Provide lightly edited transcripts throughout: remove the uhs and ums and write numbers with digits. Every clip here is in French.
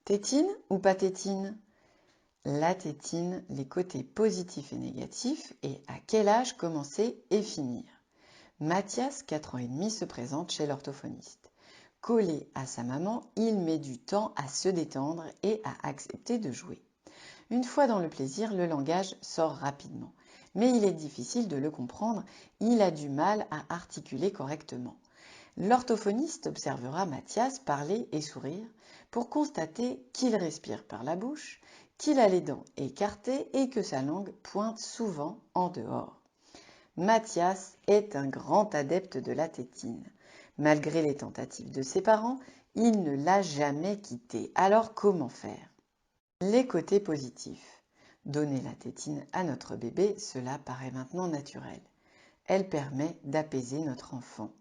Tétine ou pas tétine? La tétine, les côtés positifs et négatifs et à quel âge commencer et finir. Mathias, 4 ans et demi, se présente chez l'orthophoniste. Collé à sa maman, il met du temps à se détendre et à accepter de jouer. Une fois dans le plaisir, le langage sort rapidement. Mais il est difficile de le comprendre, il a du mal à articuler correctement. L'orthophoniste observera Mathias parler et sourire pour constater qu'il respire par la bouche, qu'il a les dents écartées et que sa langue pointe souvent en dehors. Mathias est un grand adepte de la tétine. Malgré les tentatives de ses parents, il ne l'a jamais quittée. Alors comment faire? Les côtés positifs. Donner la tétine à notre bébé, cela paraît maintenant naturel. Elle permet d'apaiser notre enfant.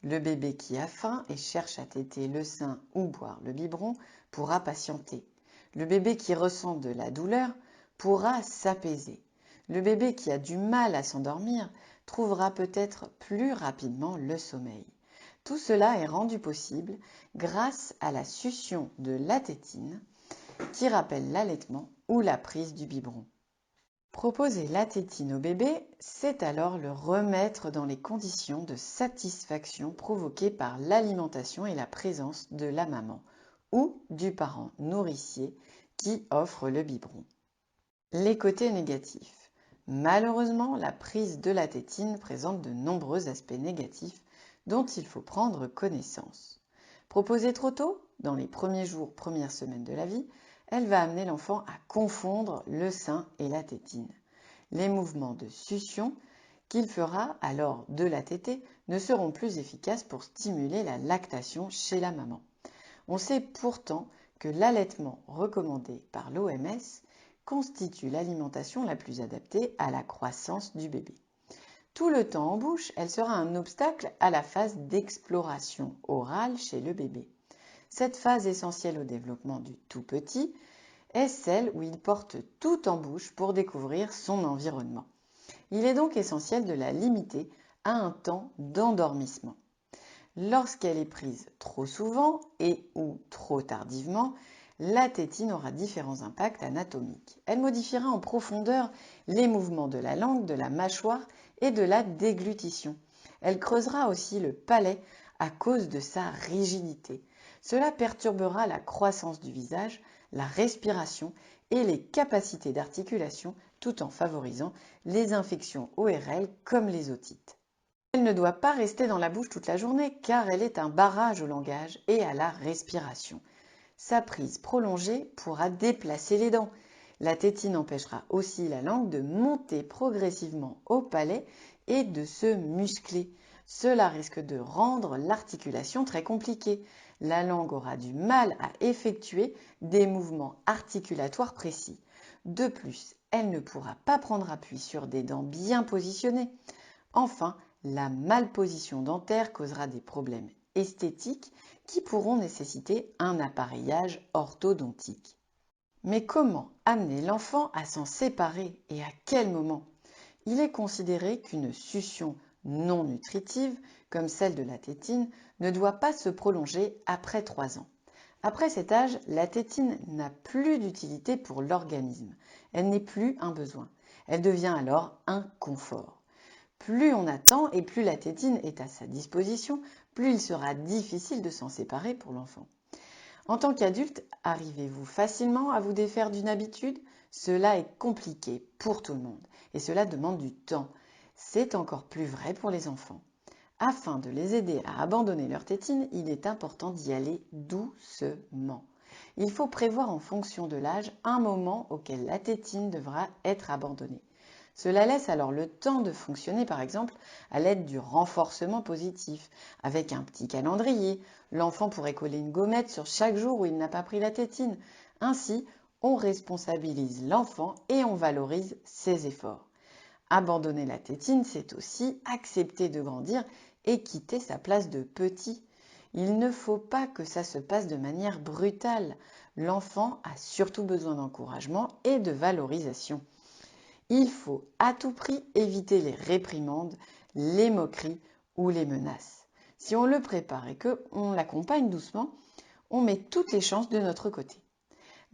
Le bébé qui a faim et cherche à téter le sein ou boire le biberon pourra patienter. Le bébé qui ressent de la douleur pourra s'apaiser. Le bébé qui a du mal à s'endormir trouvera peut-être plus rapidement le sommeil. Tout cela est rendu possible grâce à la succion de la tétine qui rappelle l'allaitement ou la prise du biberon. Proposer la tétine au bébé, c'est alors le remettre dans les conditions de satisfaction provoquées par l'alimentation et la présence de la maman ou du parent nourricier qui offre le biberon. Les côtés négatifs. Malheureusement, la prise de la tétine présente de nombreux aspects négatifs dont il faut prendre connaissance. Proposée trop tôt, dans les premiers jours, premières semaines de la vie, elle va amener l'enfant à confondre le sein et la tétine. Les mouvements de succion qu'il fera alors de la tétée ne seront plus efficaces pour stimuler la lactation chez la maman. On sait pourtant que l'allaitement recommandé par l'OMS constitue l'alimentation la plus adaptée à la croissance du bébé. Tout le temps en bouche, elle sera un obstacle à la phase d'exploration orale chez le bébé. Cette phase essentielle au développement du tout petit est celle où il porte tout en bouche pour découvrir son environnement. Il est donc essentiel de la limiter à un temps d'endormissement. Lorsqu'elle est prise trop souvent et ou trop tardivement, la tétine aura différents impacts anatomiques. Elle modifiera en profondeur les mouvements de la langue, de la mâchoire et de la déglutition. Elle creusera aussi le palais à cause de sa rigidité. Cela perturbera la croissance du visage, la respiration et les capacités d'articulation tout en favorisant les infections ORL comme les otites. Elle ne doit pas rester dans la bouche toute la journée car elle est un barrage au langage et à la respiration. Sa prise prolongée pourra déplacer les dents. La tétine empêchera aussi la langue de monter progressivement au palais et de se muscler. Cela risque de rendre l'articulation très compliquée. La langue aura du mal à effectuer des mouvements articulatoires précis. De plus, elle ne pourra pas prendre appui sur des dents bien positionnées. Enfin, la malposition dentaire causera des problèmes esthétiques qui pourront nécessiter un appareillage orthodontique. Mais comment amener l'enfant à s'en séparer et à quel moment? Il est considéré qu'une succion non nutritive, comme celle de la tétine, ne doit pas se prolonger après 3 ans. Après cet âge, la tétine n'a plus d'utilité pour l'organisme. Elle n'est plus un besoin. Elle devient alors un confort. Plus on attend et plus la tétine est à sa disposition, plus il sera difficile de s'en séparer pour l'enfant. En tant qu'adulte, arrivez-vous facilement à vous défaire d'une habitude? Cela est compliqué pour tout le monde et cela demande du temps. C'est encore plus vrai pour les enfants. Afin de les aider à abandonner leur tétine, il est important d'y aller doucement. Il faut prévoir en fonction de l'âge un moment auquel la tétine devra être abandonnée. Cela laisse alors le temps de fonctionner par exemple à l'aide du renforcement positif. Avec un petit calendrier, l'enfant pourrait coller une gommette sur chaque jour où il n'a pas pris la tétine. Ainsi, on responsabilise l'enfant et on valorise ses efforts. Abandonner la tétine, c'est aussi accepter de grandir et quitter sa place de petit. Il ne faut pas que ça se passe de manière brutale. L'enfant a surtout besoin d'encouragement et de valorisation. Il faut à tout prix éviter les réprimandes, les moqueries ou les menaces. Si on le prépare et qu'on l'accompagne doucement, on met toutes les chances de notre côté.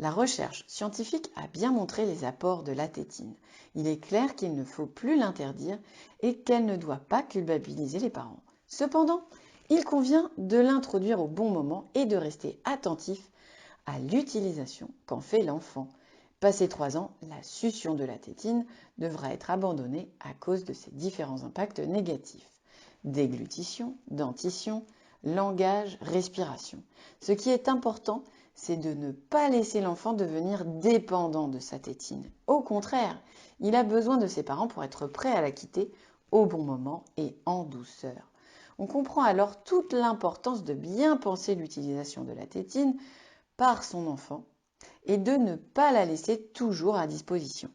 La recherche scientifique a bien montré les apports de la tétine. Il est clair qu'il ne faut plus l'interdire et qu'elle ne doit pas culpabiliser les parents. Cependant, il convient de l'introduire au bon moment et de rester attentif à l'utilisation qu'en fait l'enfant. Passé 3 ans, la succion de la tétine devra être abandonnée à cause de ses différents impacts négatifs. Déglutition, dentition, langage, respiration. Ce qui est important, c'est de ne pas laisser l'enfant devenir dépendant de sa tétine. Au contraire, il a besoin de ses parents pour être prêt à la quitter au bon moment et en douceur. On comprend alors toute l'importance de bien penser l'utilisation de la tétine par son enfant et de ne pas la laisser toujours à disposition.